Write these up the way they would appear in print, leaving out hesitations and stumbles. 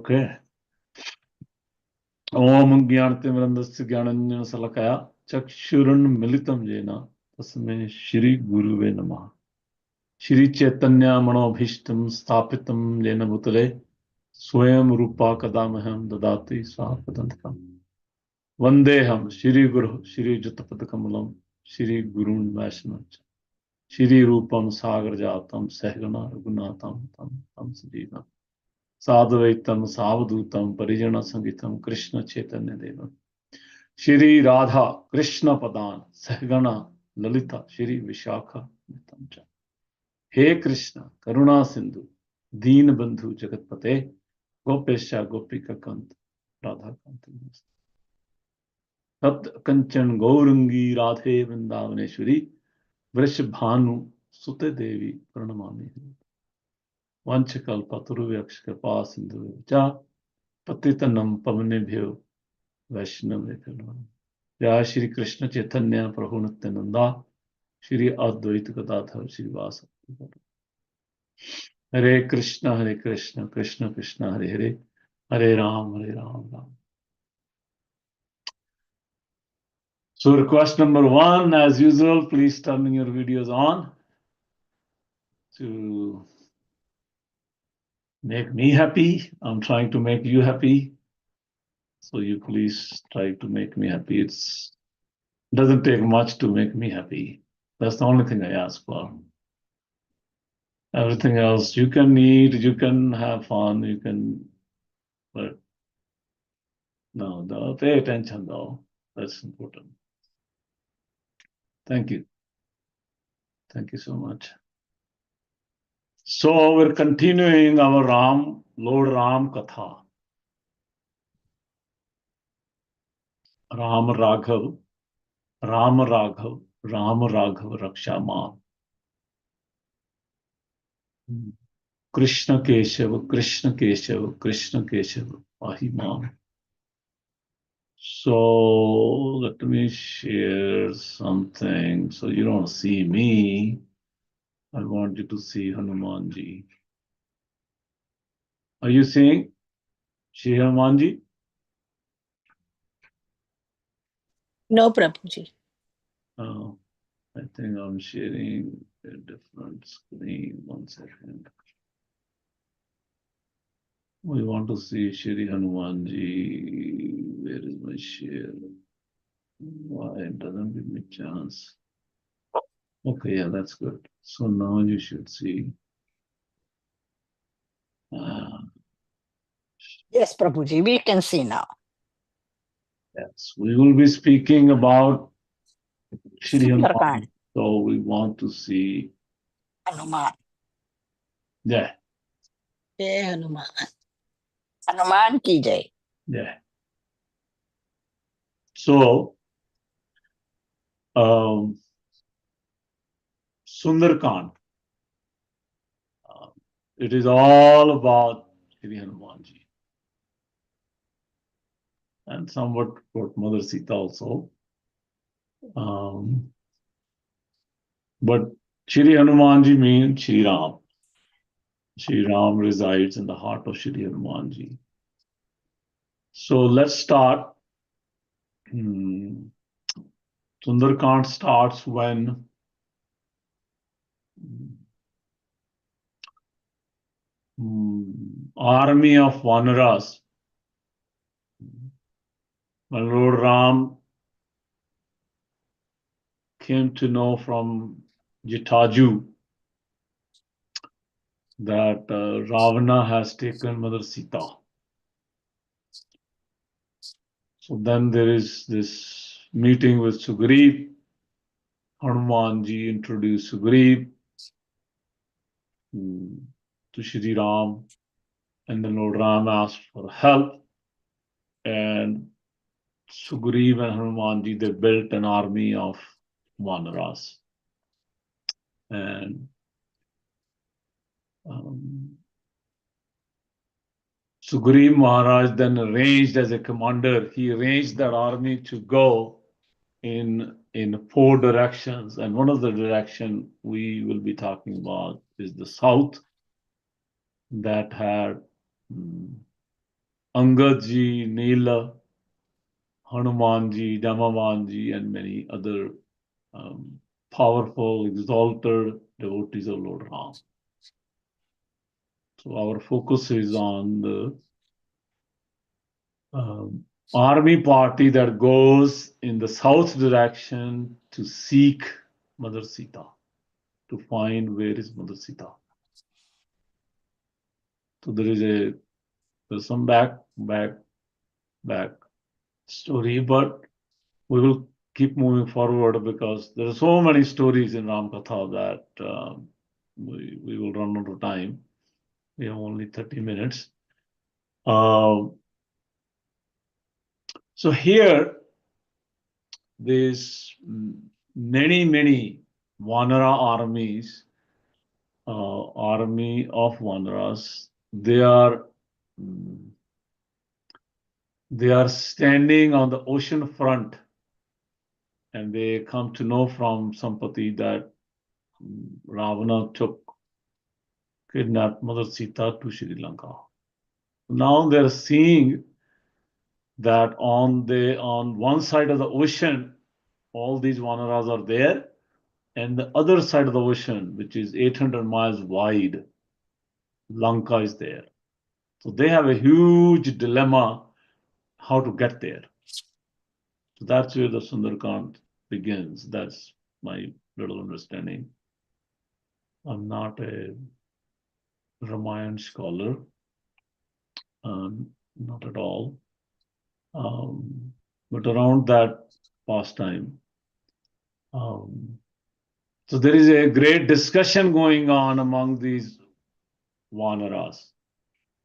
Okay. Om Jnanatimirandasya Jnananjana Salakaya Chakshurunmilitam Jena Tasmai Shri Guruve Namah. Shri Chaitanya Manobhishtam Sthapitam Jena Bhutale Swayam Rupa Kadamaham Dadati Swapadantikam Vandeham Shri Guru Shri Jatapatakamulam Shri Gurun Vaishnava Shri Rupam Sagar Jatam Sahgana Ragunatam Tam Sajivam Sadvaitam Savadutam Parijana Sangitam Krishna Chaitanya Devam Shri Radha Krishna Padan Sahgana Lalita Shri Vishakha Nitamcha He Krishna Karuna Sindhu Deen Bandhu Jagatpate Gopesha Gopika Kant Radha Kant Tat Kanchan Gaurangi Radhe Vrindavaneshwari Vrishabhanu Sute Devi Pranamami Vanchakalpa Turuvyaksha Sindhu Cha Patitanam Pavanebhyo Vaishnava Jai Shri Krishna Chaitanya Prabhu Nityananda Shri Advaita Gadadhar Shri Vasati Hare Krishna Krishna Krishna Hare Hare Hare Ram Ram. So request number 1, as usual, please turn your videos on to make me happy. I'm trying to make you happy. So you please try to make me happy. It doesn't take much to make me happy. That's the only thing I ask for. Everything else, you can eat, you can have fun, you can, but no, pay attention though. That's important. Thank you. Thank you so much. So we're continuing our Lord Ram Katha. Ram Raghav Raksha Ma. Krishna Keshav Pahi Ma. So let me share something so you don't see me. I want you to see Hanumanji. Are you seeing Shri Hanumanji? No, Prabhuji. Oh, I think I'm sharing a different screen. 1 second. We want to see Shri Hanumanji. Where is my share? Why it doesn't give me chance? Okay, yeah, that's good. So now you should see. Yes, Prabhuji, we can see now. Yes, we will be speaking about Shri Hanuman. Sundarkand. So we want to see. Hanuman. Yeah. Jai Hanuman. Hanuman ki jai. Yeah. So, Sundarkand. It is all about Shri Hanumanji. And somewhat about Mother Sita also. But Shri Hanumanji means Shri Ram. Shri Ram resides in the heart of Shri Hanumanji. So let's start. Sundarkand starts when army of Vanaras, when Lord Ram came to know from Jitaju that Ravana has taken Mother Sita. So then there is this meeting with Sugriv. Hanumanji introduced Sugriv to Shri Ram, and then Lord Ram asked for help, and Sugriv and Hanumanji, they built an army of Vanaras. And Sugriv Maharaj then arranged as a commander, he arranged that army to go in 4 directions. And one of the directions we will be talking about is the south, that had Angad ji, Neela, Hanuman ji, Jamavan ji, and many other powerful, exalted devotees of Lord Ram. So our focus is on the army party that goes in the south direction to seek Mother Sita, to find where is Mother Sita. So there's some back story, but we will keep moving forward because there are so many stories in Ram Katha that we will run out of time. We have only 30 minutes. So here, there's many Vanara armies, army of Vanaras. They are standing on the ocean front, and they come to know from Sampati that Ravana kidnapped Mother Sita to Sri Lanka. Now they're seeing that on one side of the ocean, all these Vanaras are there, and the other side of the ocean, which is 800 miles wide, Lanka is there. So they have a huge dilemma how to get there. So that's where the Sundarkand begins. That's my little understanding. I'm not a Ramayana scholar, not at all. But around that past time, so there is a great discussion going on among these Vanaras,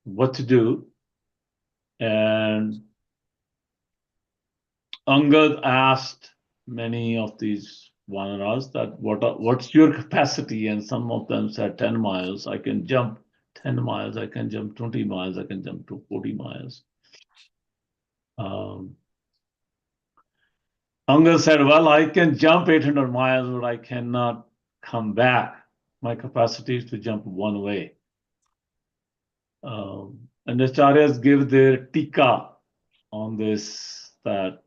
what to do. And Angad asked many of these Vanaras that what's your capacity? And some of them said 10 miles. I can jump 10 miles. I can jump 20 miles. I can jump to 40 miles. Angad said, well, I can jump 800 miles, but I cannot come back. My capacity is to jump one way. And the Acharyas give their tika on this, that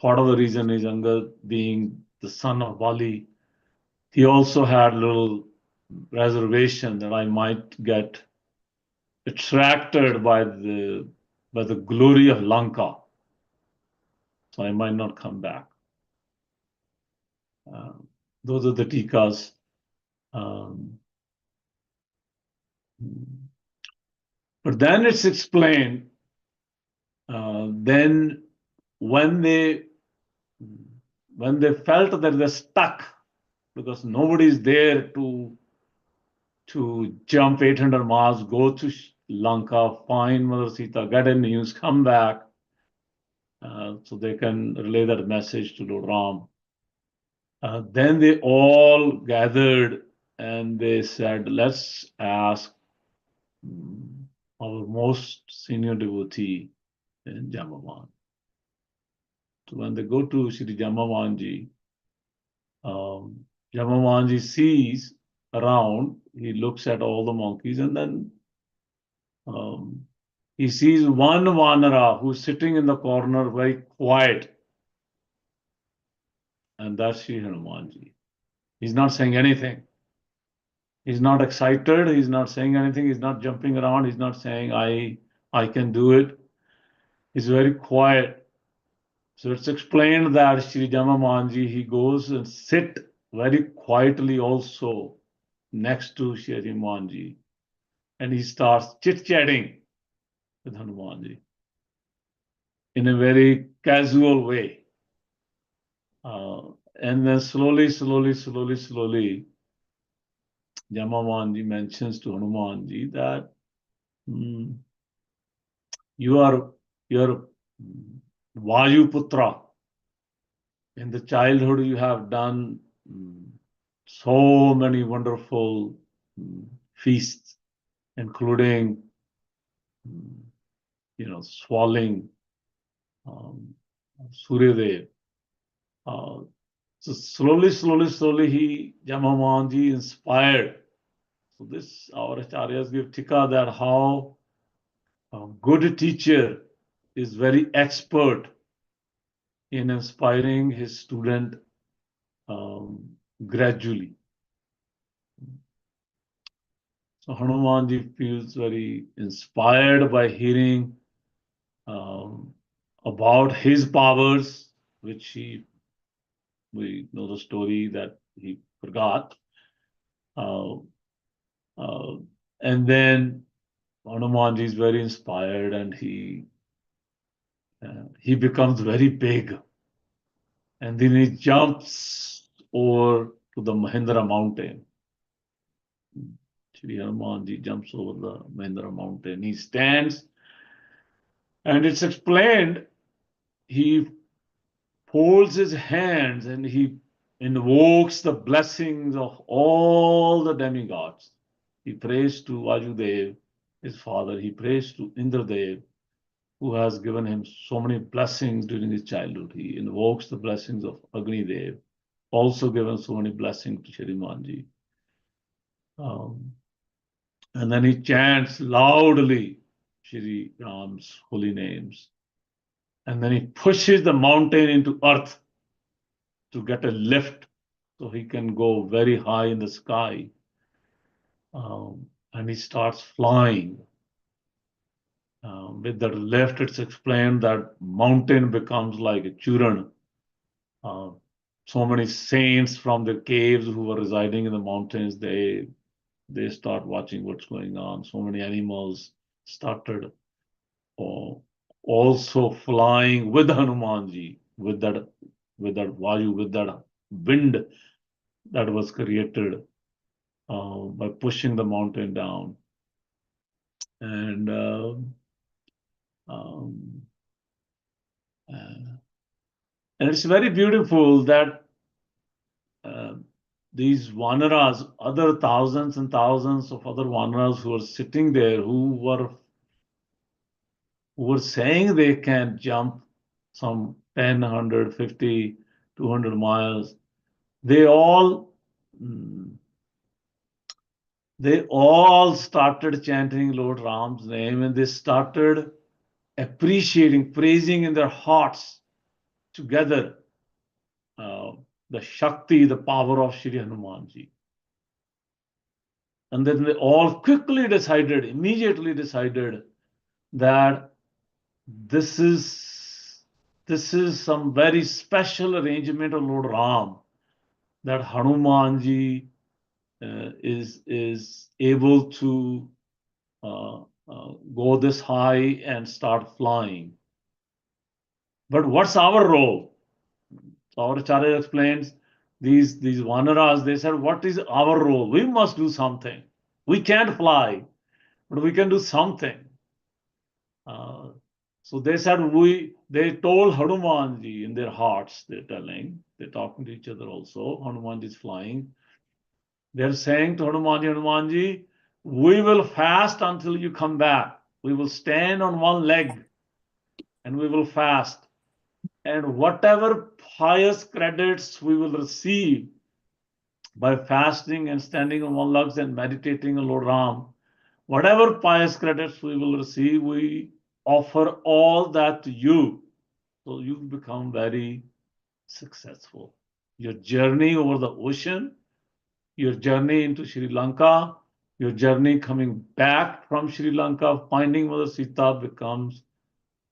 part of the reason is Angad being the son of Bali. He also had a little reservation that I might get attracted by the glory of Lanka. So I might not come back. Those are the tikas. But then it's explained, then when they felt that they're stuck because nobody is there to jump 800 miles, go to Lanka, find Mother Sita, get a news, come back, so they can relay that message to Lord Ram. Then they all gathered and they said, let's ask our most senior devotee in Jambavan. So when they go to Shri Jambavanji, Jambavanji sees around, he looks at all the monkeys, and then he sees one Vanara who's sitting in the corner very quiet, and that's Shri Hanumanji. He's not saying anything. He's not excited. He's not saying anything. He's not jumping around. He's not saying, I can do it. He's very quiet. So it's explained that Shri Jamamanji, he goes and sit very quietly also next to Shri Hanumanji, and he starts chit-chatting with Hanumanji in a very casual way. And then slowly, Jamamanji mentions to Hanumanji that you're Vayuputra. In the childhood, you have done so many wonderful feasts, including, swallowing Suryadev. So slowly, Jamamanji inspired. So this, our acharyas give tika that how good teacher is very expert in inspiring his student gradually. So Hanumanji feels very inspired by hearing about his powers, which we know the story that he forgot. And then Hanumanji is very inspired, and he becomes very big, and then he jumps over to the Mahindra mountain. Shri Hanumanji jumps over the Mahindra mountain. He stands, and it's explained he folds his hands and he invokes the blessings of all the demigods. He prays to Vajudev, his father. He prays to Indradev, who has given him so many blessings during his childhood. He invokes the blessings of Agni Dev, also given so many blessings to Shri Hanumanji. And then he chants loudly Shri Ram's holy names. And then he pushes the mountain into earth to get a lift so he can go very high in the sky. And he starts flying. With the lift, it's explained that mountain becomes like a churan. So many saints from the caves who were residing in the mountains, they start watching what's going on. So many animals started also flying with Hanumanji, with that Vayu, with that wind that was created by pushing the mountain down. And it's very beautiful that these Vanaras, other thousands and thousands of other Vanaras who are sitting there, who were saying they can jump some 10, 100, 50, 200 miles, they all started chanting Lord Ram's name, and they started appreciating, praising in their hearts together the Shakti, the power of Shri Hanumanji. And then they all immediately decided that this is some very special arrangement of Lord Ram, that Hanumanji is able to go this high and start flying. But what's our role? So our Acharya explains, these Vanaras, they said, what is our role? We must do something. We can't fly, but we can do something. So they said, they told Hanumanji in their hearts, they're talking to each other also. Hanumanji is flying. They're saying to Hanumanji, we will fast until you come back. We will stand on one leg and we will fast. And whatever pious credits we will receive by fasting and standing on one leg and meditating on Lord Ram, whatever pious credits we will receive, we offer all that to you. So you become very successful. Your journey over the ocean, your journey into Sri Lanka, your journey coming back from Sri Lanka, finding Mother Sita becomes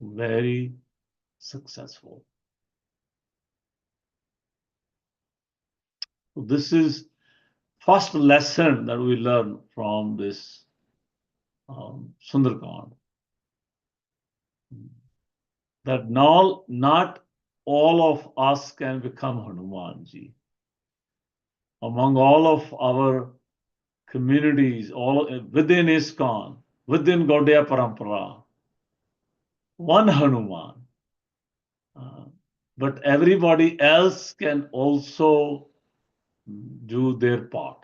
very successful. So this is first lesson that we learn from this Sundarkand. That not all of us can become Hanumanji. Among all of our communities, all within ISKCON, within Gaudiya Parampara, one Hanuman. But everybody else can also do their part.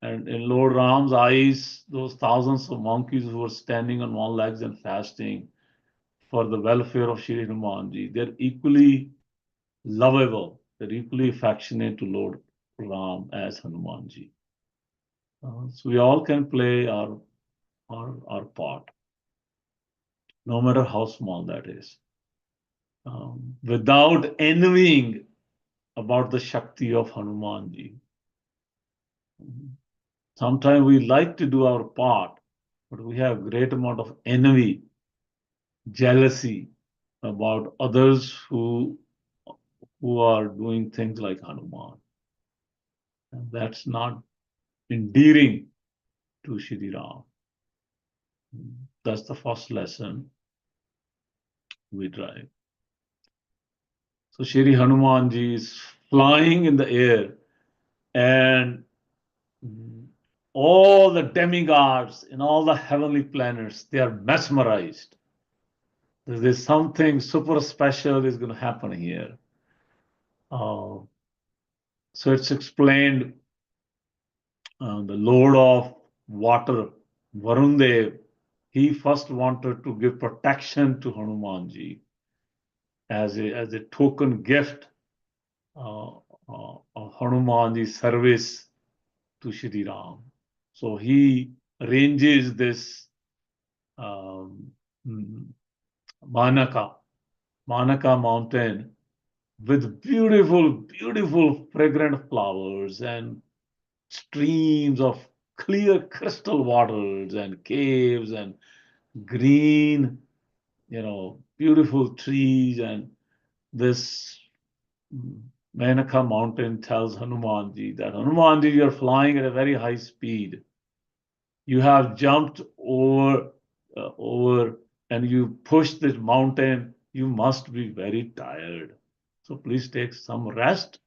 And in Lord Ram's eyes, those thousands of monkeys who were standing on one legs and fasting for the welfare of Shri Hanumanji, they're equally lovable, they're equally affectionate to Lord Ram as Hanumanji. So we all can play our our part, no matter how small that is, without envying about the Shakti of Hanumanji. Sometimes we like to do our part, but we have great amount of envy, jealousy about others who are doing things like Hanuman. And that's not endearing to Shri Ram. That's the first lesson we drive. So Shri Hanumanji is flying in the air, and all the demigods in all the heavenly planets, they are mesmerized. There's something super special is going to happen here. So it's explained, the Lord of Water, Varundev, he first wanted to give protection to Hanumanji as a token gift of Hanumanji's service to Shri Ram. So he arranges this Manaka mountain with beautiful, fragrant flowers and streams of clear crystal waters and caves and green, beautiful trees. And this Manaka mountain tells Hanumanji that, Hanumanji, you're flying at a very high speed. You have jumped over and you pushed this mountain. You must be very tired. So please take some rest,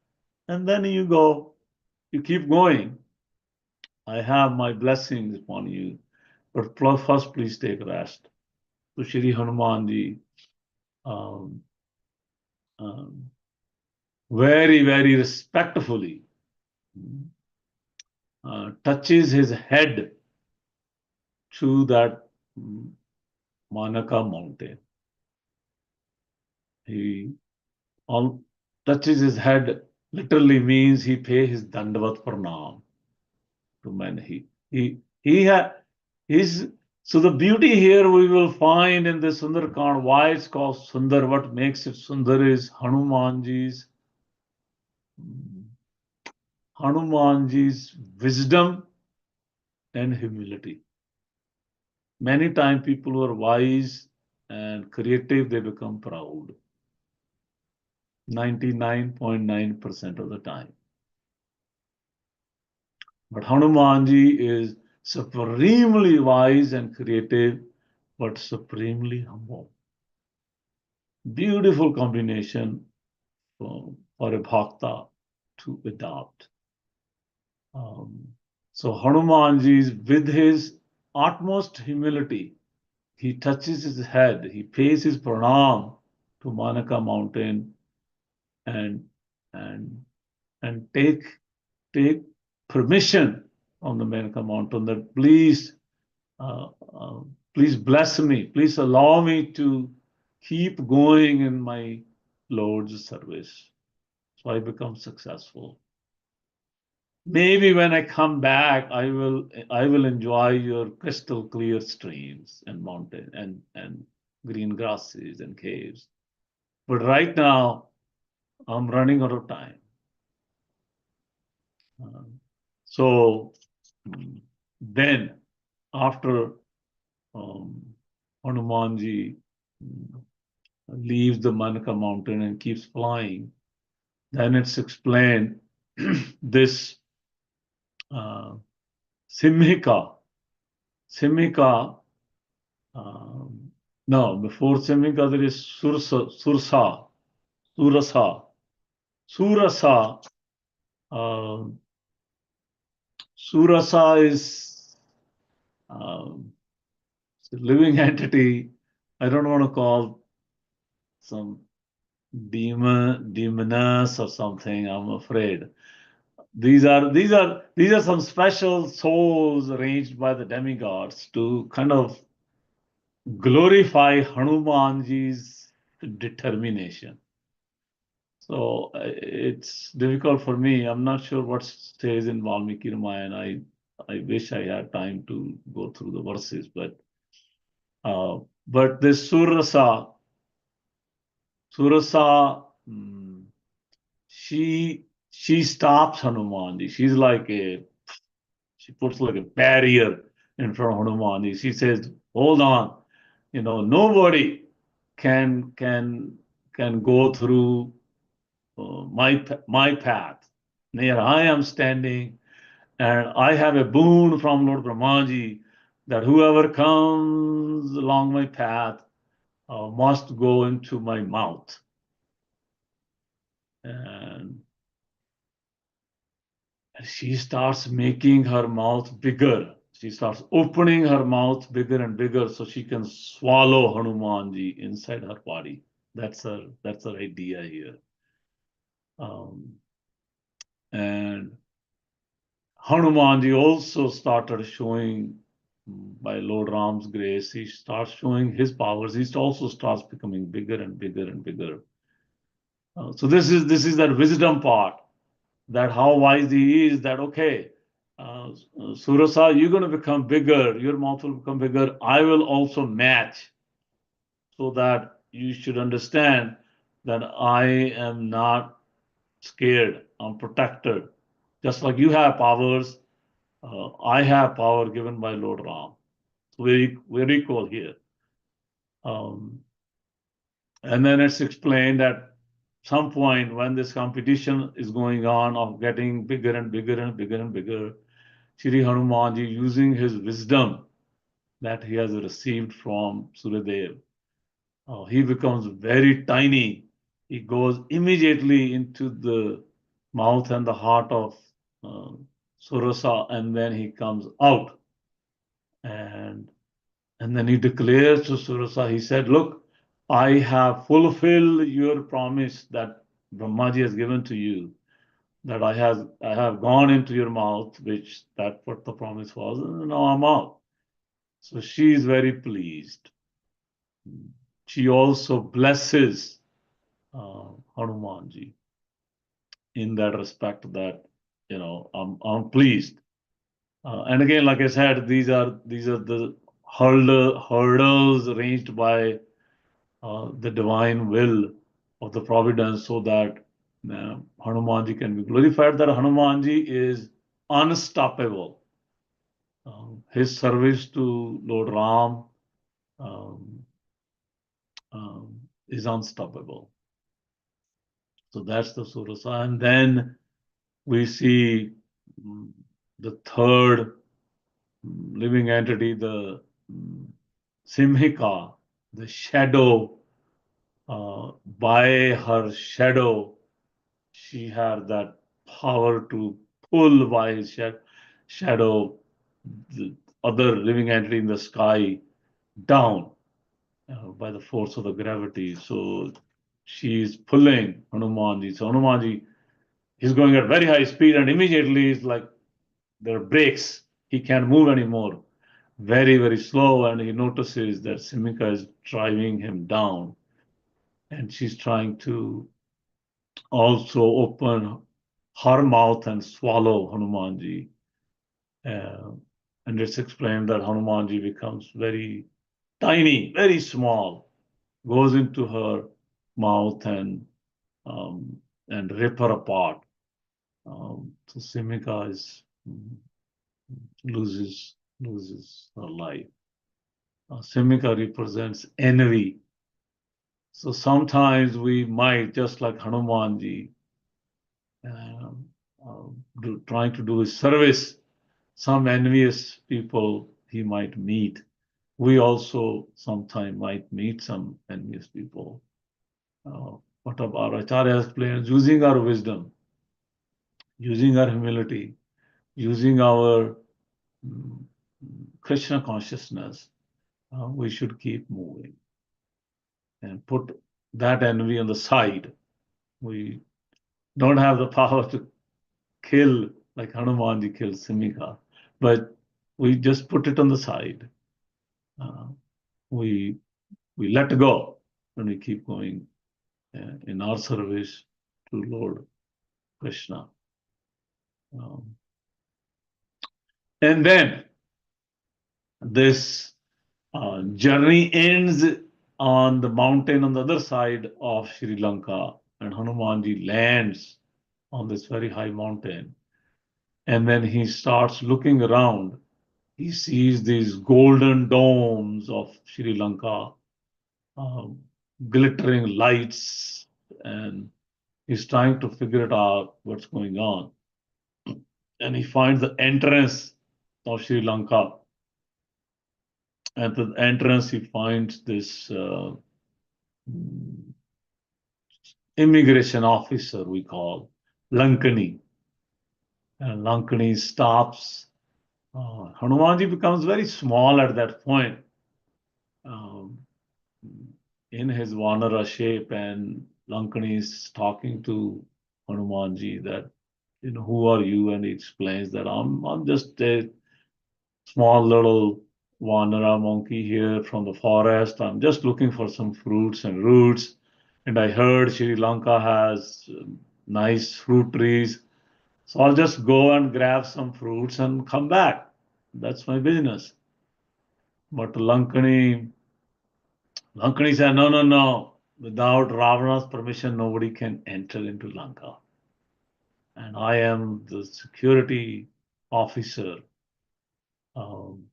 and then you go. You keep going. I have my blessings upon you, but first please take rest. So Shri Hanumanji um, um, very respectfully touches his head to that Manaka mountain. He touches his head, literally means he pays his Dandavat Pranam to man. So the beauty here we will find in the Sundarkand, why it's called Sundar, what makes it Sundar is Hanumanji's wisdom and humility. Many times people who are wise and creative, they become proud. 99.9% of the time. But Hanumanji is supremely wise and creative, but supremely humble. Beautiful combination for a bhakta to adopt. So Hanumanji, with his utmost humility, he touches his head, he pays his pranam to Manaka mountain and take permission on the Manaka mountain that please bless me, please allow me to keep going in my Lord's service, so I become successful. Maybe when I come back, I will enjoy your crystal clear streams and mountain and green grasses and caves. But right now, I'm running out of time. So then, after Hanumanji leaves the Manaka mountain and keeps flying, then it's explained this Simhika, no, before Simhika there is Surasa. Surasa is a living entity. I don't want to call some demoness or something, I'm afraid. These are some special souls arranged by the demigods to kind of glorify Hanumanji's determination. So it's difficult for me. I'm not sure what stays in Valmiki Ramayana. I wish I had time to go through the verses, but this Surasa, she stops Hanumanji. She puts like a barrier in front of Hanumanji. She says, "Hold on, nobody can go through my path. Here I am standing, and I have a boon from Lord Brahmaji that whoever comes along my path must go into my mouth." And she starts making her mouth bigger. She starts opening her mouth bigger and bigger so she can swallow Hanumanji inside her body. That's her idea here. And Hanumanji also started showing, by Lord Ram's grace, he starts showing his powers. He also starts becoming bigger and bigger and bigger. So this is that wisdom part, that how wise he is, that okay, Surasa, you're going to become bigger, your mouth will become bigger, I will also match, so that you should understand that I am not scared, I'm protected. Just like you have powers, I have power given by Lord Ram. So we're equal here. And then it's explained at some point, when this competition is going on of getting bigger and bigger and bigger and bigger, Shri Hanumanji, using his wisdom that he has received from Suryadev, he becomes very tiny. He goes immediately into the mouth and the heart of Surasa, and then he comes out. And then he declares to Surasa, he said, "Look, I have fulfilled your promise that Brahmaji has given to you, that I have gone into your mouth, which that what the promise was, and now I'm out." So she is very pleased. She also blesses Hanumanji in that respect, that I'm pleased. And again, like I said, these are the hurdles arranged by the divine will of the providence, so that Hanumanji can be glorified, that Hanumanji is unstoppable. His service to Lord Ram is unstoppable. So that's the Surasa. And then we see the third living entity, the Simhika, the shadow. By her shadow, she had that power to pull by his shadow the other living entity in the sky down by the force of the gravity. So she is pulling Hanumanji. So Hanumanji, he's going at very high speed, and immediately it's like there are brakes. He can't move anymore. Very, very slow, and he notices that Simika is driving him down, and she's trying to also open her mouth and swallow Hanumanji. And it's explained that Hanumanji becomes very tiny, very small, goes into her mouth and rip her apart. So Simika loses her life. Simika represents envy. So sometimes we might, just like Hanumanji, trying to do his service, some envious people he might meet. We also sometimes might meet some envious people. But our Acharya has explained, using our wisdom, using our humility, using our Krishna consciousness, we should keep moving and put that envy on the side. We don't have the power to kill like Hanumanji killed Simika, but we just put it on the side. We let go, and we keep going in our service to Lord Krishna. And then this journey ends on the mountain on the other side of Sri Lanka, and Hanumanji lands on this very high mountain. And then he starts looking around. He sees these golden domes of Sri Lanka, um, glittering lights, and he's trying to figure it out what's going on. And he finds the entrance of Sri Lanka. At the entrance, he finds this immigration officer, we call Lankani. And Lankani stops. Hanumanji becomes very small at that point, um, in his Vanara shape, and Lankani is talking to Hanumanji that, who are you? And he explains that I'm just a small little Vanara monkey here from the forest. I'm just looking for some fruits and roots. And I heard Sri Lanka has nice fruit trees. So I'll just go and grab some fruits and come back. That's my business. But Lankani said, no, no, no. Without Ravana's permission, nobody can enter into Lanka. And I am the security officer. Um,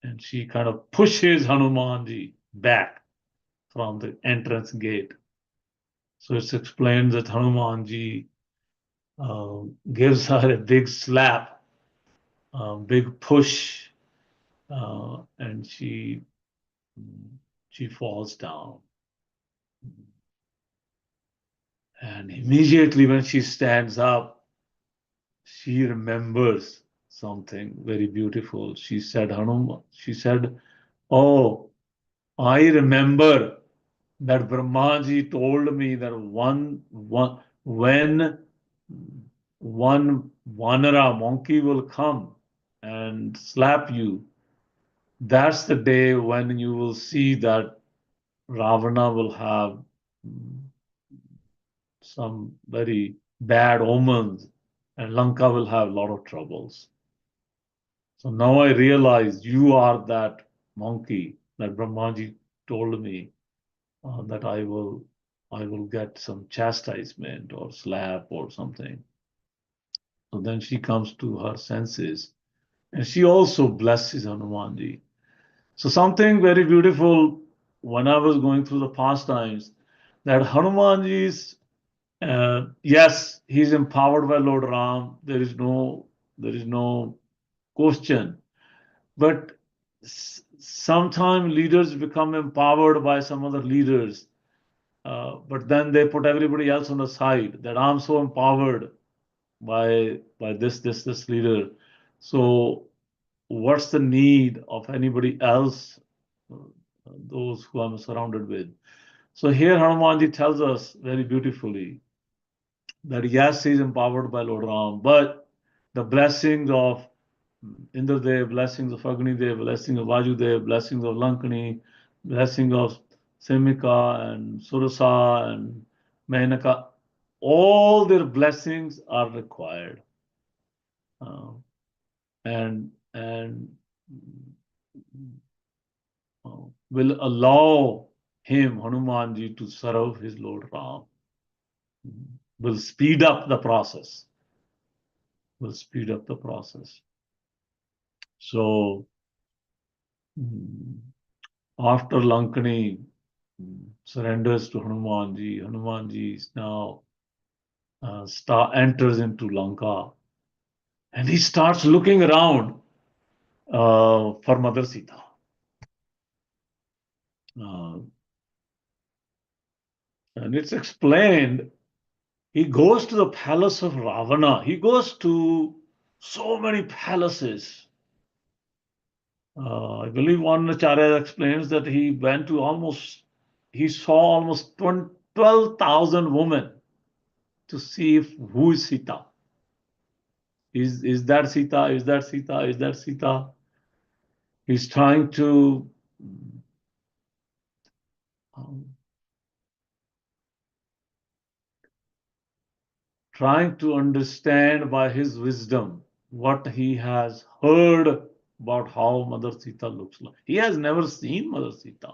and she kind of pushes Hanumanji back from the entrance gate. So it's explained that Hanumanji gives her a big slap, a big push, and she falls down. And immediately when she stands up, she remembers something very beautiful. She said, "Oh, I remember that Brahmaji told me that when one Vanara monkey will come and slap you, that's the day when you will see that Ravana will have some very bad omens and Lanka will have a lot of troubles. So now I realize you are that monkey that Brahmaji told me that I will get some chastisement or slap or something." So then she comes to her senses and she also blesses Hanumanji. So something very beautiful when I was going through the pastimes, that Hanumanji's, yes, he's empowered by Lord Ram. There is no question. But sometimes leaders become empowered by some other leaders, but then they put everybody else on the side. That I'm so empowered by this leader. So what's the need of anybody else? uh, those who I'm surrounded with. So here Hanumanji tells us very beautifully that yes, he's empowered by Lord Ram, but the blessings of Indradev, blessings of Agnidev, blessings of Vajudev, blessings of Lankani, blessings of Simika and Surasa and Menaka, all their blessings are required. Uh, and will allow him, Hanumanji, to serve his Lord Ram. Will speed up the process. Will speed up the process. So after Lankani surrenders to Hanumanji, Hanumanji is now enters into Lanka, and he starts looking around for Mother Sita. Uh, and it's explained, he goes to the palace of Ravana. He goes to so many palaces. I believe one Acharya explains that he saw almost 12,000 women to see who is Sita. Is that Sita? Is that Sita? Is that Sita? He's um, trying to understand by his wisdom what he has heard about how Mother Sita looks like. He has never seen Mother Sita.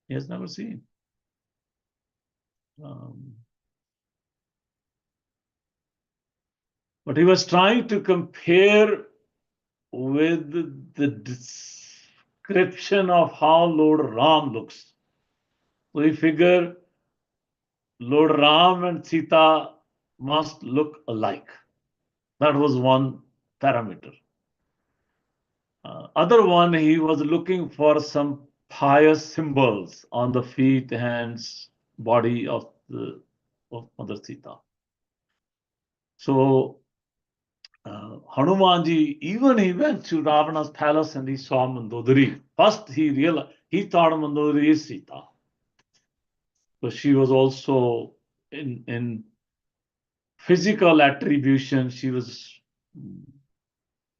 He has never seen. But he was trying to compare with the description of how Lord Ram looks. So he figured Lord Ram and Sita must look alike. That was one parameter. Other one, he was looking for some pious symbols on the feet, hands, body of Mother Sita. So Hanumanji, even he went to Ravana's palace and he saw Mandodari. First, he thought Mandodari is Sita. So she was also in physical attribution. She was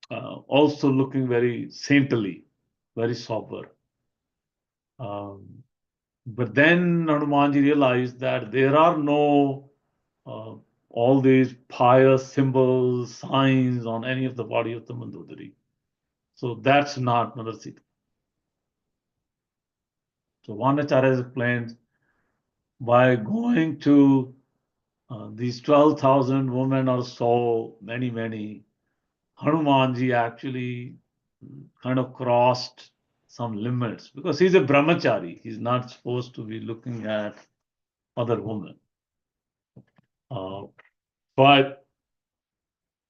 also looking very saintly, very sober. But then Hanumanji realized that there are no all these pious symbols, signs on any of the body of the Mandodari. So that's not Mother Sita. So Vanacharya explains by going to these 12,000 women or so, many, Hanumanji actually kind of crossed some limits because he's a brahmachari. He's not supposed to be looking at other women. But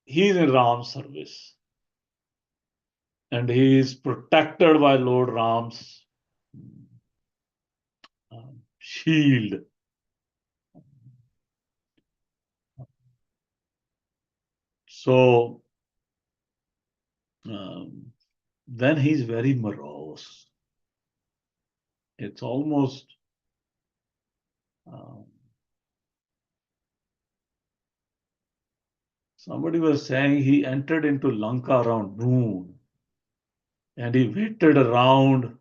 he's in Ram's service. And he is protected by Lord Ram's shield. So then he's very morose. It's almost somebody was saying he entered into Lanka around noon and he waited around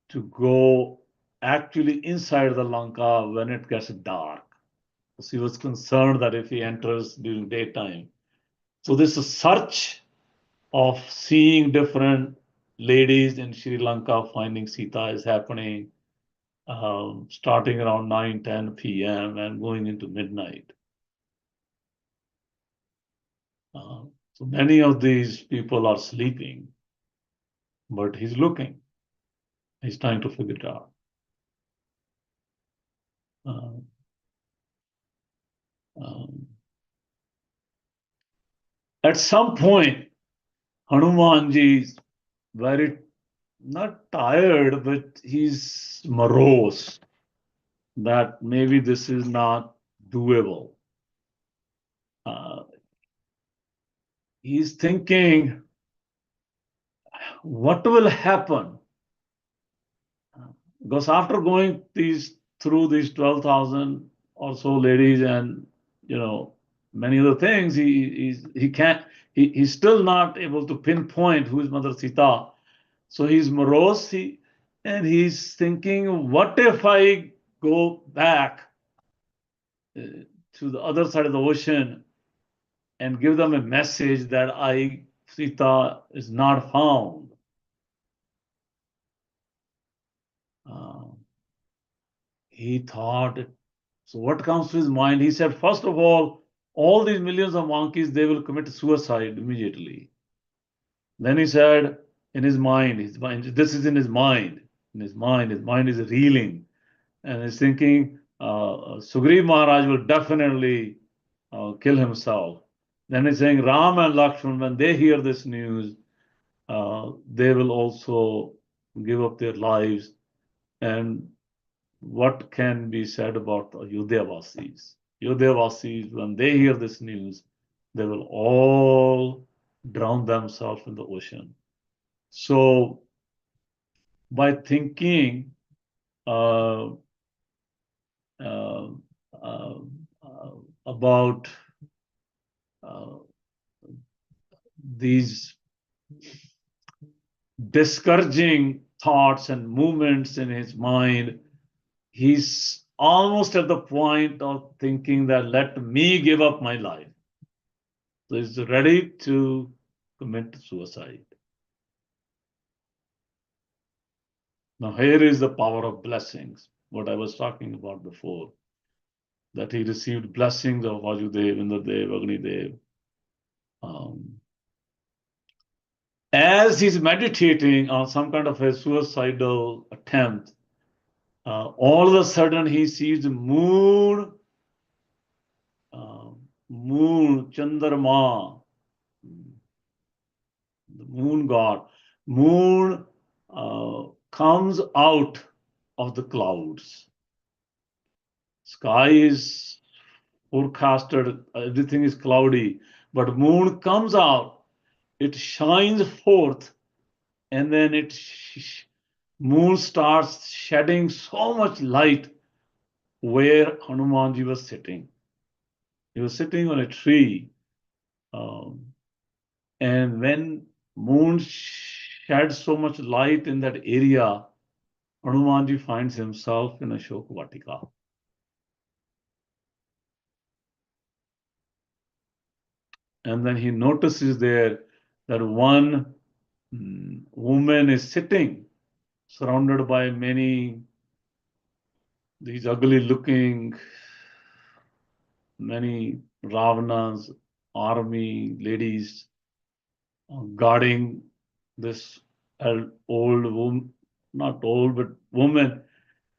to go actually inside the Lanka when it gets dark. So he was concerned that if he enters during daytime. So this search of seeing different ladies in Sri Lanka finding Sita is happening starting around 9-10 p.m. and going into midnight. So many of these people are sleeping, but he's looking. He's trying to figure it out. At some point, Hanumanji is very, not tired, but he's morose that maybe this is not doable. He's thinking, what will happen? Because after going through these 12,000 or so ladies and many other things, he's still not able to pinpoint who is Mother Sita. So he's morose, and he's thinking, what if I go back to the other side of the ocean and give them a message that Sita is not found? He thought, so what comes to his mind? He said, first of all these millions of monkeys, they will commit suicide immediately. Then he said, in his mind, this is in his mind. His mind is reeling. And he's thinking, Sugriv Maharaj will definitely kill himself. Then he's saying, Ram and Lakshman, when they hear this news, they will also give up their lives. And what can be said about the Ayodhya-vasis? Ayodhya-vasis, when they hear this news, they will all drown themselves in the ocean. So, by thinking about these discouraging thoughts and movements in his mind, he's almost at the point of thinking that let me give up my life. So he's ready to commit suicide. Now here is the power of blessings, what I was talking about before, that he received blessings of Vajudev, Indradev, Agnidev. As he's meditating on some kind of a suicidal attempt, all of a sudden he sees the moon, Chandrama, the moon god. Moon comes out of the clouds. Sky is forecasted, everything is cloudy, but moon comes out, it shines forth, and then moon starts shedding so much light where Hanumanji was sitting. He was sitting on a tree, and when moon sheds so much light in that area, Hanumanji finds himself in a Shokavatika. And then he notices there that one woman is sitting, surrounded by these ugly looking, many Ravana's army ladies guarding this old woman, not old, but woman.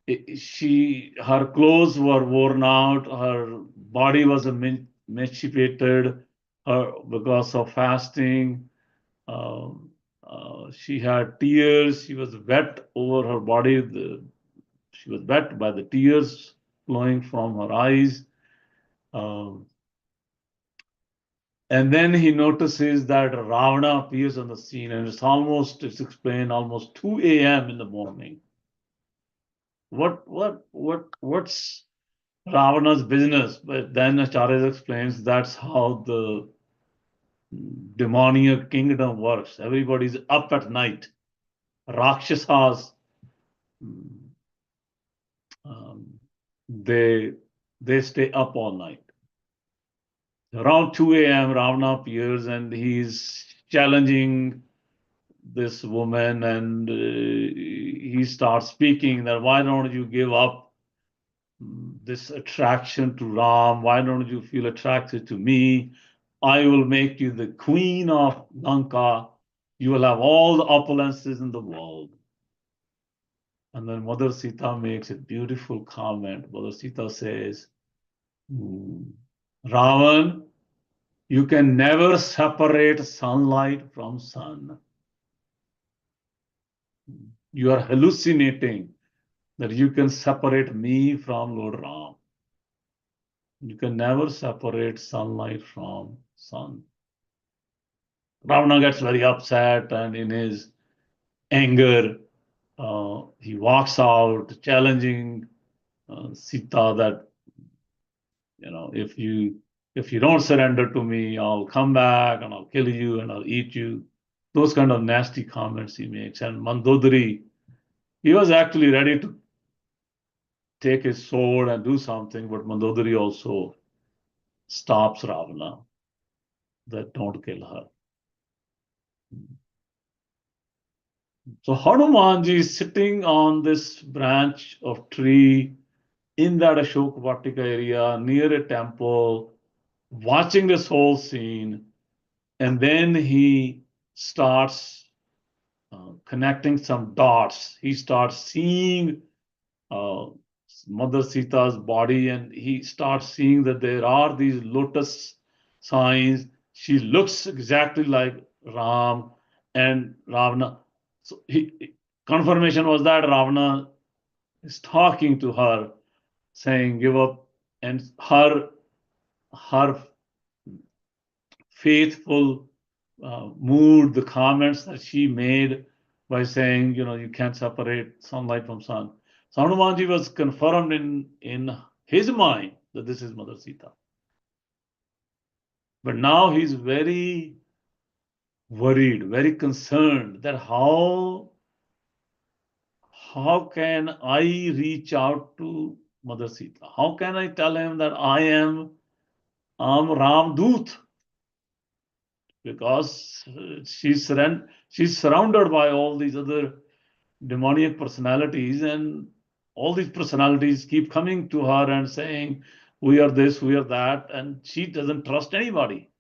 Her clothes were worn out, her body was emaciated because of fasting. She had tears, she was wet over her body, she was wet by the tears flowing from her eyes. And then he notices that Ravana appears on the scene, and it's explained, almost 2 a.m. in the morning. What's Ravana's business? But then Acharya explains that's how the demoniac kingdom works. Everybody's up at night. Rakshasas, they stay up all night. Around 2 a.m., Ravana appears and he's challenging this woman, and he starts speaking that why don't you give up this attraction to Ram? Why don't you feel attracted to me? I will make you the queen of Lanka. You will have all the opulences in the world. And then Mother Sita makes a beautiful comment. Mother Sita says, Ravan, you can never separate sunlight from sun. You are hallucinating that you can separate me from Lord Ram. You can never separate sunlight from sun. Ravana gets very upset, and in his anger, he walks out challenging Sita that, if you don't surrender to me, I'll come back and I'll kill you and I'll eat you. Those kind of nasty comments he makes. And Mandodari, he was actually ready to take his sword and do something, but Mandodari also stops Ravana, that don't kill her. So Hanumanji is sitting on this branch of tree in that Ashok Vatika area near a temple, watching this whole scene, and then he starts connecting some dots. He starts seeing Mother Sita's body, and he starts seeing that there are these lotus signs. She looks exactly like Ram and Ravana. So confirmation was that Ravana is talking to her, saying, give up, and her faithful mood, the comments that she made by saying, you can't separate sunlight from sun. So Hanumanji was confirmed in his mind that this is Mother Sita. But now he's very worried, very concerned that how can I reach out to Mother Sita? How can I tell him that I'm Ram Doot? because she's surrounded by all these other demoniac personalities, and all these personalities keep coming to her and saying, we are this, we are that, and she doesn't trust anybody.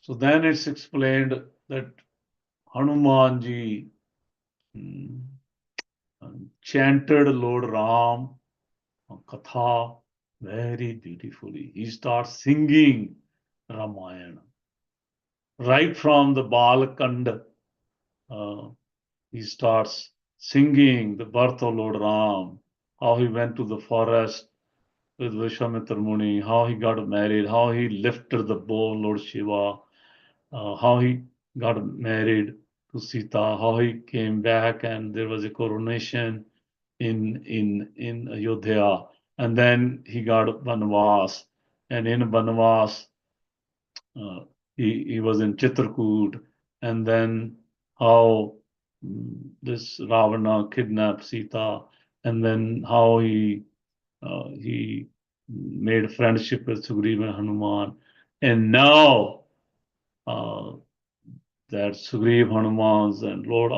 So then it's explained that Hanumanji chanted Lord Ram Katha very beautifully. He starts singing Ramayana right from the Kanda. He starts singing the birth of Lord Ram, how he went to the forest with Vishwamitra Muni, how he got married, how he lifted the bow of Lord Shiva, how he got married to Sita, how he came back and there was a coronation in Ayodhya, and then he got Banvas, and in Banvas he was in Chitrakoot, and then how this Ravana kidnapped Sita, and then how he made friendship with Sugriva and Hanuman, and now that Sugriva, Hanuman's, and Lord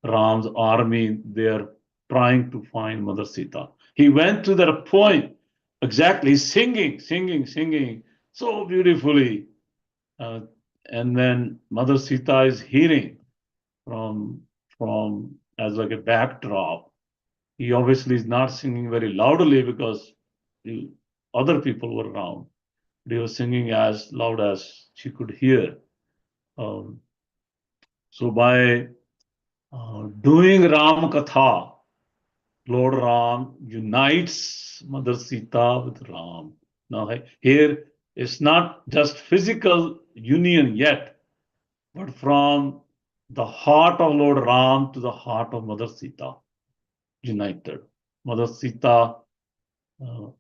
Ram's army, they're trying to find Mother Sita. He went to that point, exactly singing so beautifully. And then Mother Sita is hearing from as like a backdrop. He obviously is not singing very loudly because other people were around. He was singing as loud as she could hear. So by doing Ram Katha, Lord Ram unites Mother Sita with Ram. Now here it's not just physical union yet, but from the heart of Lord Ram to the heart of Mother Sita, united. Mother Sita, not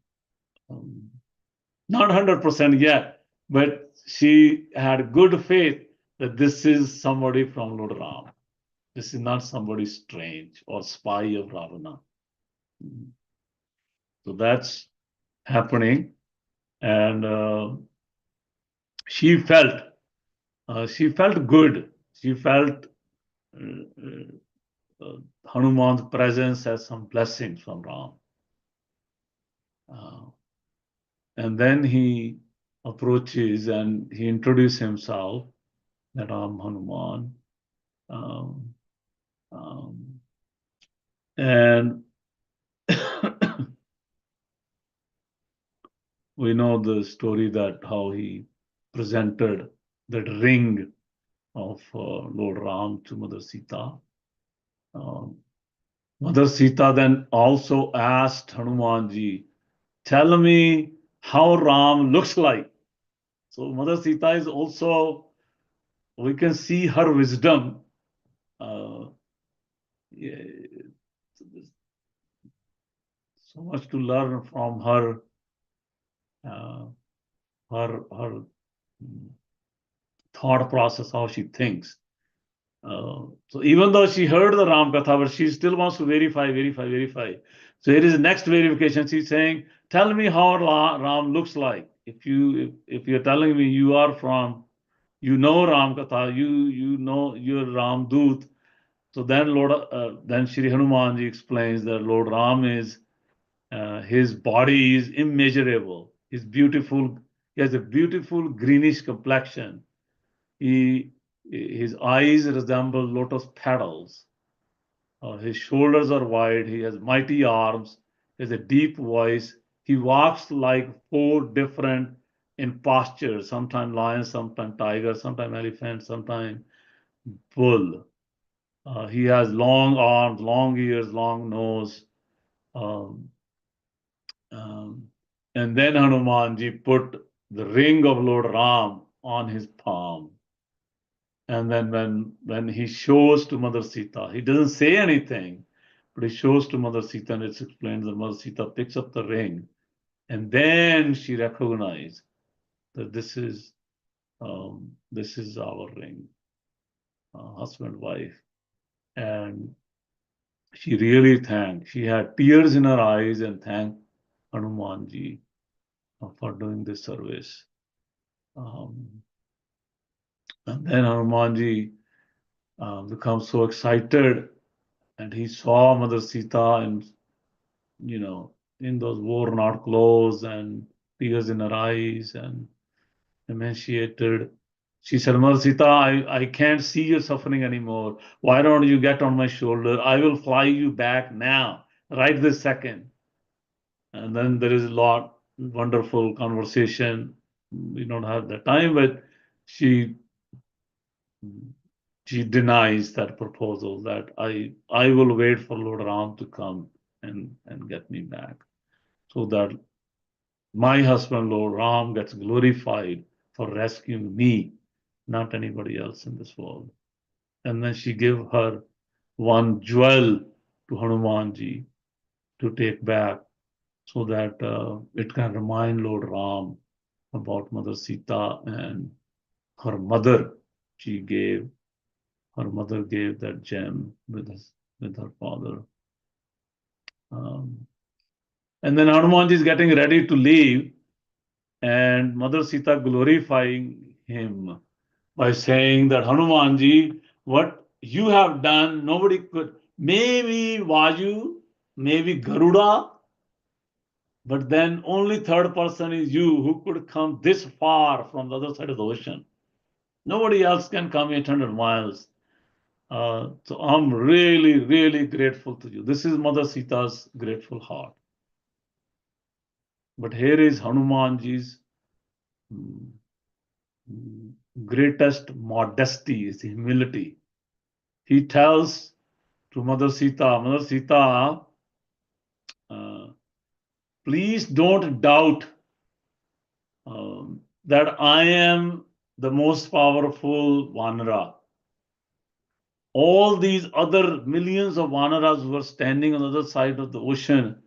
100% yet, but she had good faith that this is somebody from Lord Ram. This is not somebody strange or spy of Ravana. So that's happening, and she felt good. She felt Hanuman's presence as some blessing from Ram. And then he approaches and he introduces himself, that I'm Hanuman. And we know the story that how he presented that ring of Lord Ram to Mother Sita. Mother Sita then also asked Hanumanji, tell me how Ram looks like. So Mother Sita is also, we can see her wisdom. Yeah, so much to learn from her, her thought process, how she thinks. So even though she heard the Ram Katha, but she still wants to verify. So here is the next verification. She's saying, tell me how Ram looks like. If you're telling me you are from, you know Ram Katha, you know you're Ram Doot. So then then Shri Hanumanji explains that Lord Ram is, his body is immeasurable. He's beautiful. He has a beautiful greenish complexion. His eyes resemble lotus petals. His shoulders are wide. He has mighty arms. He has a deep voice. He walks like four different in postures. Sometimes lion, sometimes tiger, sometimes elephant, sometimes bull. He has long arms, long ears, long nose. Um, and then Hanumanji put the ring of Lord Ram on his palm. And then when he shows to Mother Sita, he doesn't say anything, but he shows to Mother Sita, and it's explained that Mother Sita picks up the ring, and then she recognized that this is our ring, husband, wife, and she really thanked. She had tears in her eyes and thanked Hanumanji for doing this service. And then Hanumanji becomes so excited, and he saw Mother Sita and, in those worn out clothes and tears in her eyes and emaciated. She said, Mother Sita, I can't see you suffering anymore. Why don't you get on my shoulder? I will fly you back now, right this second. And then there is a lot wonderful conversation. We don't have the time, but she denies that proposal, that I will wait for Lord Ram to come and get me back, so that my husband Lord Ram gets glorified for rescuing me, not anybody else in this world. And then she gave her one jewel to Hanumanji to take back, so that it can remind Lord Ram about Mother Sita and her mother. Her mother gave that gem with her father. And then Hanumanji is getting ready to leave, and Mother Sita glorifying him by saying that, Hanumanji, what you have done, nobody could. Maybe Vaju, maybe Garuda, but then only third person is you, who could come this far from the other side of the ocean. Nobody else can come 800 miles. So I'm really, really grateful to you. This is Mother Sita's grateful heart. But here is Hanumanji's greatest modesty, is humility. He tells to Mother Sita, please don't doubt that I am the most powerful Vanara. All these other millions of Vanaras who are standing on the other side of the ocean,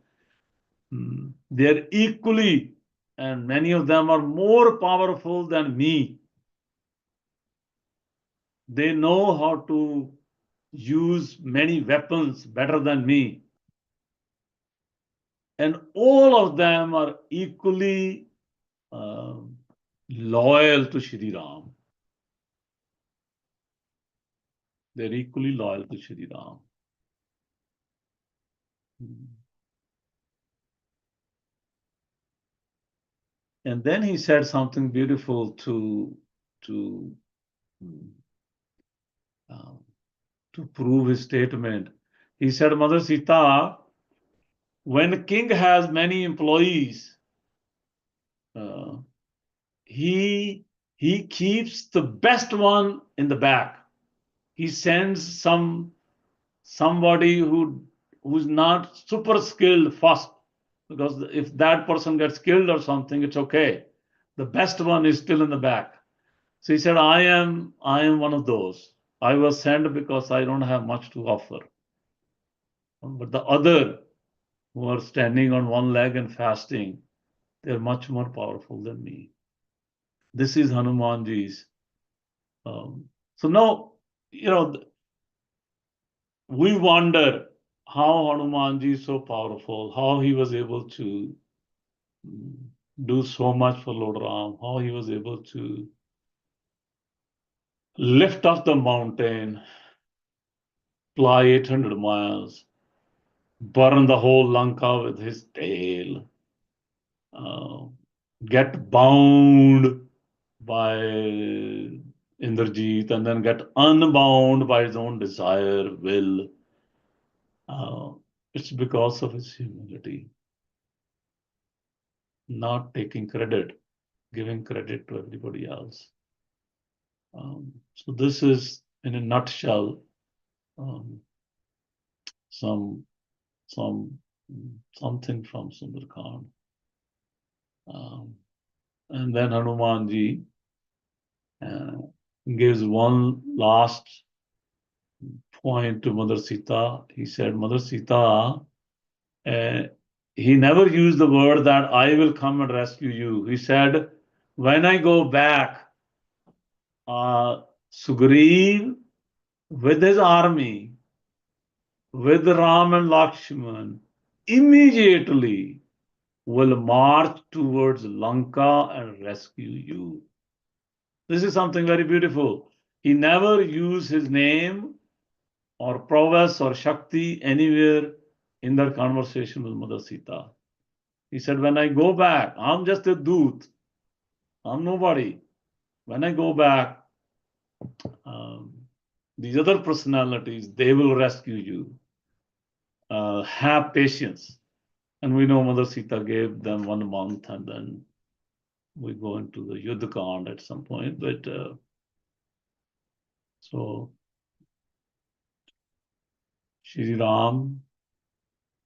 they're equally, and many of them are more powerful than me. They know how to use many weapons better than me. And all of them are equally loyal to Shri Ram. They're equally loyal to Shri Ram. And then he said something beautiful to prove his statement. He said, Mother Sita, when a king has many employees, he keeps the best one in the back. He sends somebody who's not super skilled first, because if that person gets killed or something, it's okay. The best one is still in the back. So he said, I am one of those. I was sent because I don't have much to offer. But the other, who are standing on one leg and fasting, they're much more powerful than me. This is Hanumanji's. So now, we wonder how Hanumanji is so powerful, how he was able to do so much for Lord Ram, how he was able to lift up the mountain, fly 800 miles, burn the whole Lanka with his tail, get bound by Indrajit, and then get unbound by his own desire, will. It's because of his humility, not taking credit, giving credit to everybody else. So this is, in a nutshell, something from Sundarkand. And then Hanumanji gives one last point to Mother Sita. He said, Mother Sita, he never used the word that I will come and rescue you. He said, when I go back, Sugriv with his army, with Ram and Lakshman, immediately will march towards Lanka and rescue you. This is something very beautiful. He never used his name or prowess or Shakti anywhere in their conversation with Mother Sita. He said, when I go back, I'm just a doot. I'm nobody. When I go back, these other personalities, they will rescue you. Have patience. And we know Mother Sita gave them 1 month, and then we go into the Yuddhakand at some point. But so Shri Ram,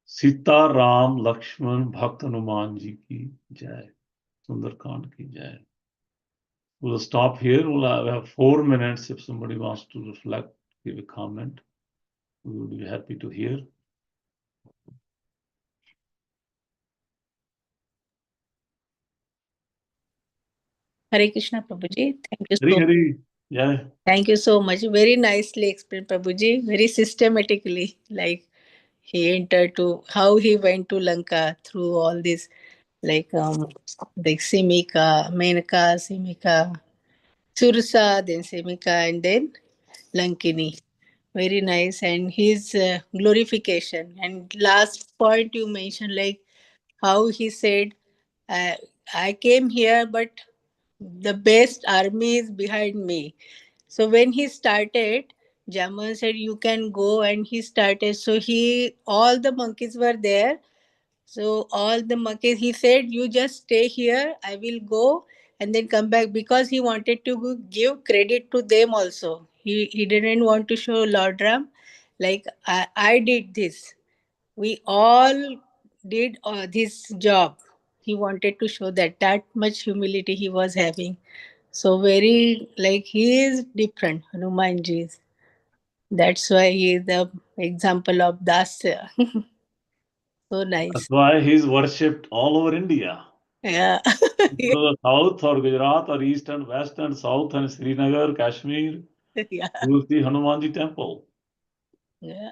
Sita Ram Lakshman Bhakt Hanuman Ji ki Jai. Sundarkand ki Jai. We'll stop here. We'll have 4 minutes if somebody wants to reflect, give a comment. We would be happy to hear. Hare Krishna, Prabhuji. Thank you Hari so Hari. Yeah. Thank you so much. Very nicely explained, Prabhuji. Very systematically, like he entered to how he went to Lanka through all this, like the Simika, Menaka, Simika, Sursa, then Simika, and then Lankini. Very nice. And his glorification. And last point you mentioned, like how he said, I came here, but the best army is behind me. So when he started, Jamal said, you can go, and he started. So all the monkeys were there. So all the monkeys, he said, you just stay here, I will go and then come back, because he wanted to give credit to them also. He didn't want to show Lord Ram, like I did this. We all did this job. He wanted to show that much humility he was having. So very, like, he is different, Hanumanji is. That's why he is the example of Dasya. So nice. That's why he's worshipped all over India. Yeah. Go to the south or Gujarat or east and west and south and Srinagar, Kashmir, Yeah. you will see Hanumanji temple. Yeah.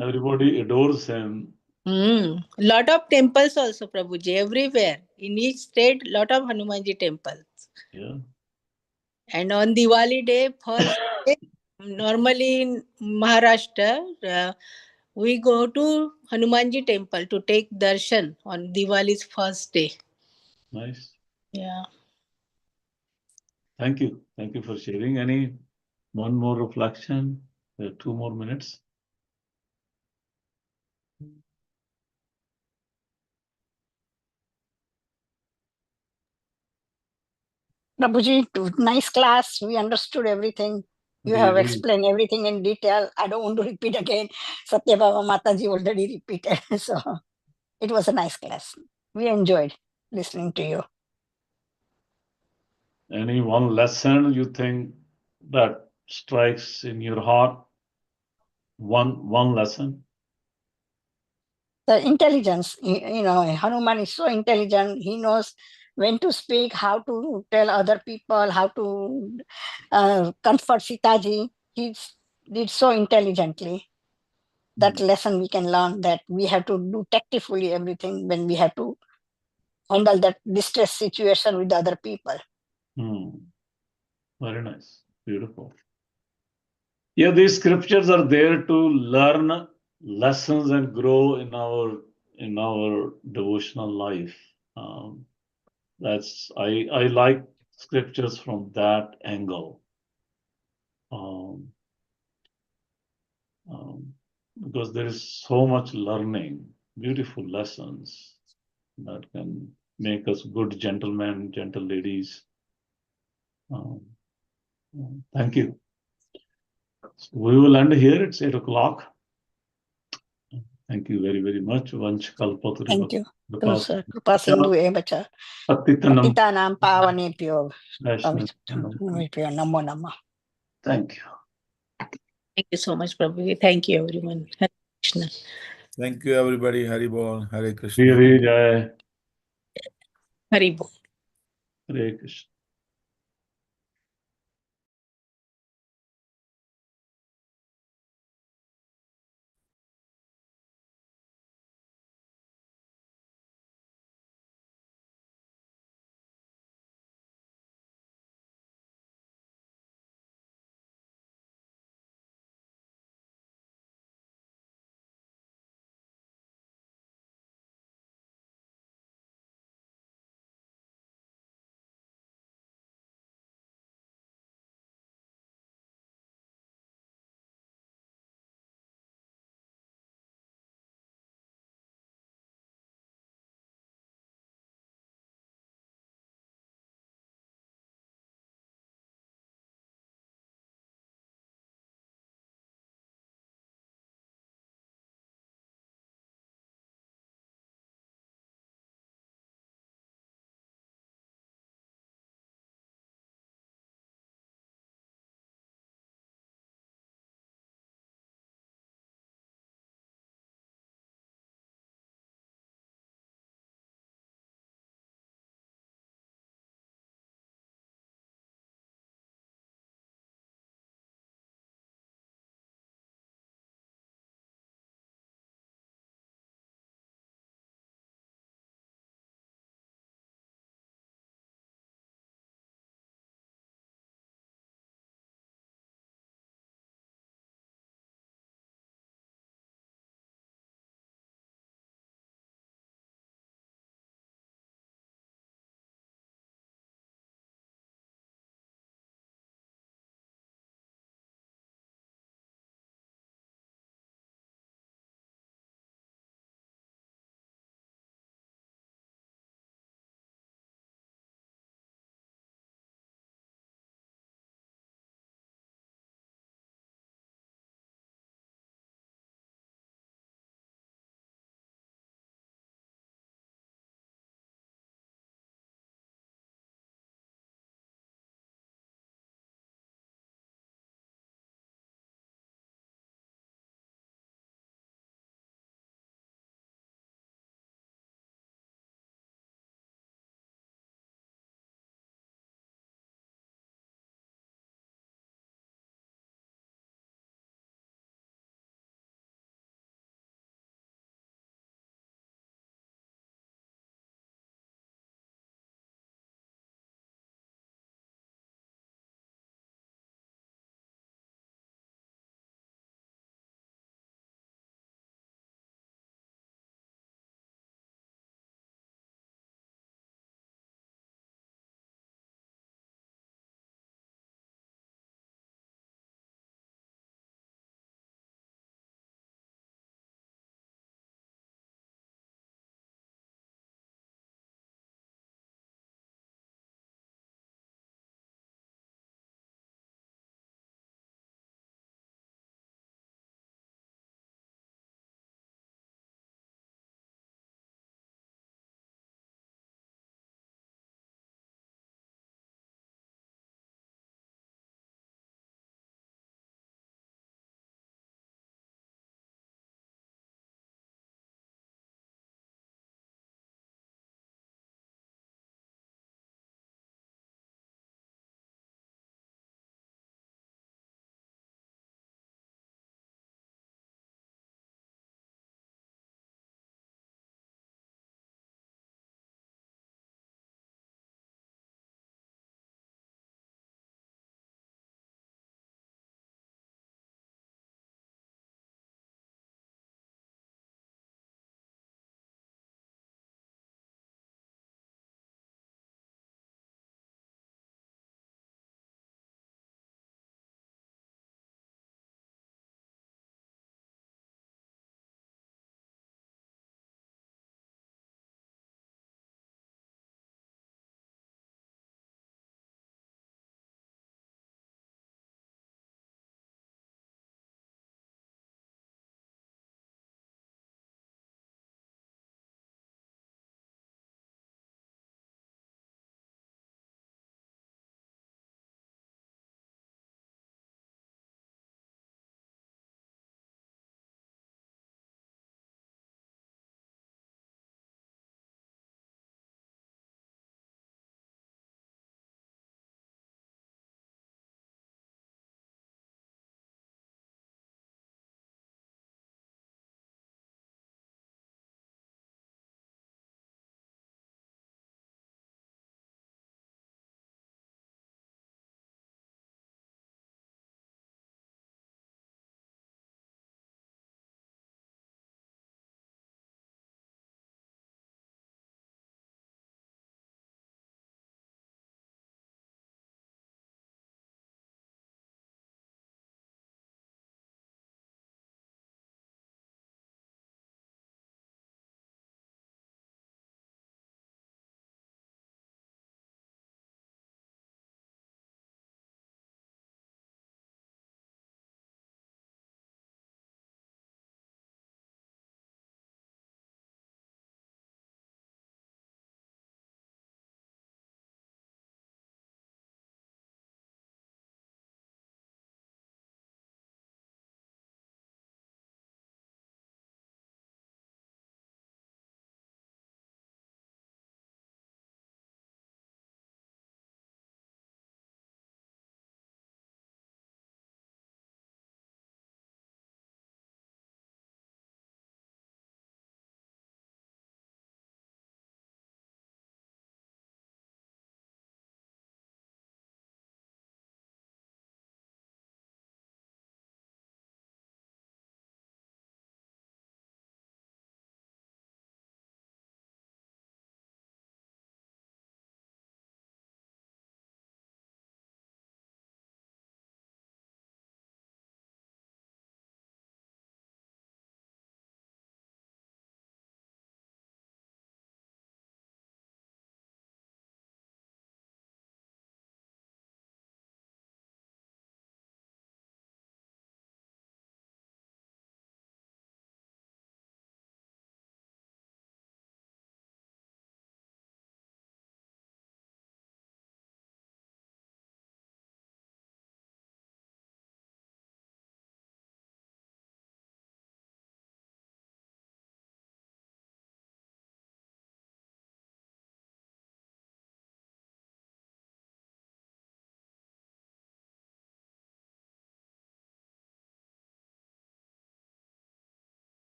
Everybody adores him. Lot of temples also, Prabhuji, everywhere. In each state, lot of Hanumanji temples. Yeah. And on Diwali day, first day, normally in Maharashtra, we go to Hanumanji temple to take darshan on Diwali's first day. Nice. Yeah. Thank you. Thank you for sharing. Any one more reflection? 2 more minutes. Prabhuji, nice class. We understood everything. You have Really? explained everything in detail. I don't want to repeat again. Satya Baba Mataji already repeated. So it was a nice class. We enjoyed listening to you. Any one lesson you think that strikes in your heart? One lesson? The intelligence, Hanuman is so intelligent. He knows when to speak, how to tell other people, how to comfort Sitaji. He did so intelligently. That lesson we can learn, that we have to do tactfully everything when we have to handle that distress situation with other people. Very nice. Beautiful. Yeah, these scriptures are there to learn lessons and grow in our devotional life. I like scriptures from that angle. Because there is so much learning, beautiful lessons that can make us good gentlemen, gentle ladies. Thank you. So we will end here. It's 8 o'clock. Thank you very, very much. Vansh kalpatru. Thank you. Kripa Sindhu Evacha. Patitanam Patitanam Pavanebhyo. Vaishnavabhyo. Namo Namah. Thank you. Thank you so much, Prabhuji. Thank you, everyone. Hare Krishna. Thank you, everybody. Hari Bol, Hare Krishna. Hare Jai. Hari Bol. Hare Krishna.